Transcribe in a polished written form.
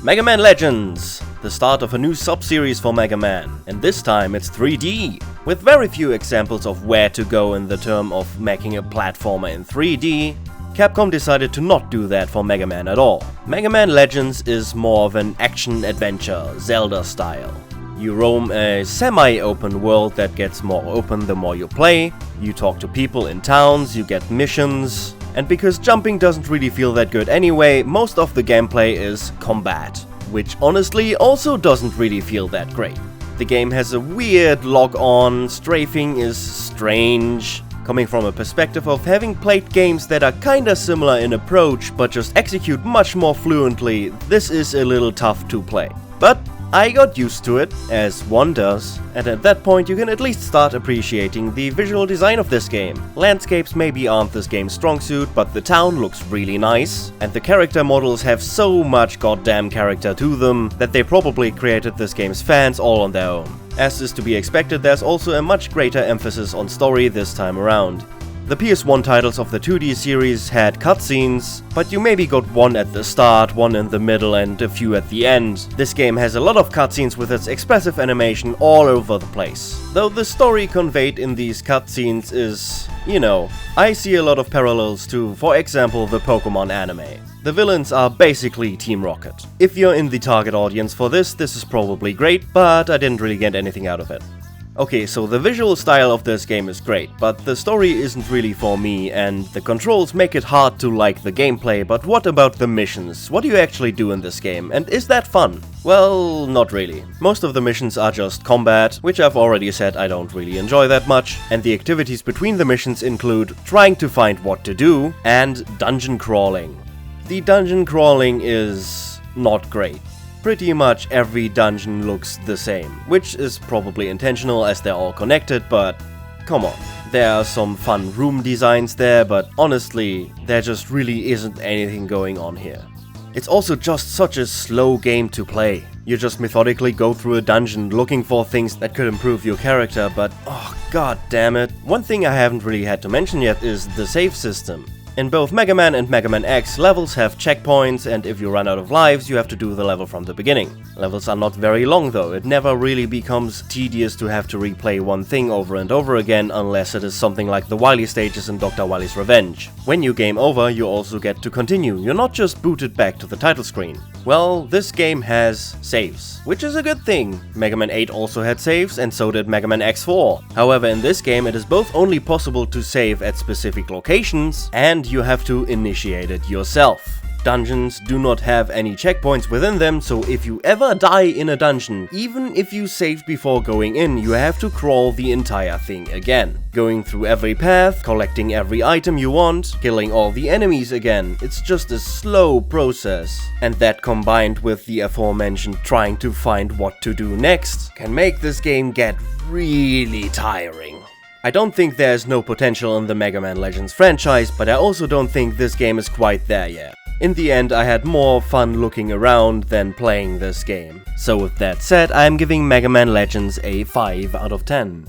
Mega Man Legends! The start of a new sub-series for Mega Man, and this time it's 3D. With very few examples of where to go in the term of making a platformer in 3D, Capcom decided to not do that for Mega Man at all. Mega Man Legends is more of an action-adventure, Zelda style. You roam a semi-open world that gets more open the more you play, you talk to people in towns, you get missions, and because jumping doesn't really feel that good anyway, most of the gameplay is combat, which honestly also doesn't really feel that great. The game has a weird log-on, strafing is strange. Coming from a perspective of having played games that are kinda similar in approach but just execute much more fluently, this is a little tough to play. But I got used to it, as one does, and at that point you can at least start appreciating the visual design of this game. Landscapes maybe aren't this game's strong suit, but the town looks really nice, and the character models have so much goddamn character to them that they probably created this game's fans all on their own. As is to be expected, there's also a much greater emphasis on story this time around. The PS1 titles of the 2D series had cutscenes, but you maybe got one at the start, one in the middle and a few at the end. This game has a lot of cutscenes with its expressive animation all over the place. Though the story conveyed in these cutscenes is, I see a lot of parallels to, for example, the Pokemon anime. The villains are basically Team Rocket. If you're in the target audience for this is probably great, but I didn't really get anything out of it. Okay, so the visual style of this game is great, but the story isn't really for me, and the controls make it hard to like the gameplay, but what about the missions? What do you actually do in this game, and is that fun? Well, not really. Most of the missions are just combat, which I've already said I don't really enjoy that much, and the activities between the missions include trying to find what to do, and dungeon crawling. The dungeon crawling is not great. Pretty much every dungeon looks the same, which is probably intentional as they're all connected, but come on. There are some fun room designs there, but honestly, there just really isn't anything going on here. It's also just such a slow game to play. You just methodically go through a dungeon looking for things that could improve your character, but oh god damn it. One thing I haven't really had to mention yet is the save system. In both Mega Man and Mega Man X, levels have checkpoints, and if you run out of lives, you have to do the level from the beginning. Levels are not very long though, it never really becomes tedious to have to replay one thing over and over again unless it is something like the Wily stages in Dr. Wily's Revenge. When you game over, you also get to continue, you're not just booted back to the title screen. Well, this game has saves, which is a good thing. Mega Man 8 also had saves, and so did Mega Man X4. However, in this game it is both only possible to save at specific locations, and you have to initiate it yourself. Dungeons do not have any checkpoints within them, so if you ever die in a dungeon, even if you saved before going in, you have to crawl the entire thing again. Going through every path, collecting every item you want, killing all the enemies again. It's just a slow process. And that combined with the aforementioned trying to find what to do next, can make this game get really tiring. I don't think there's no potential in the Mega Man Legends franchise, but I also don't think this game is quite there yet. In the end, I had more fun looking around than playing this game. So with that said, I'm giving Mega Man Legends a 5 out of 10.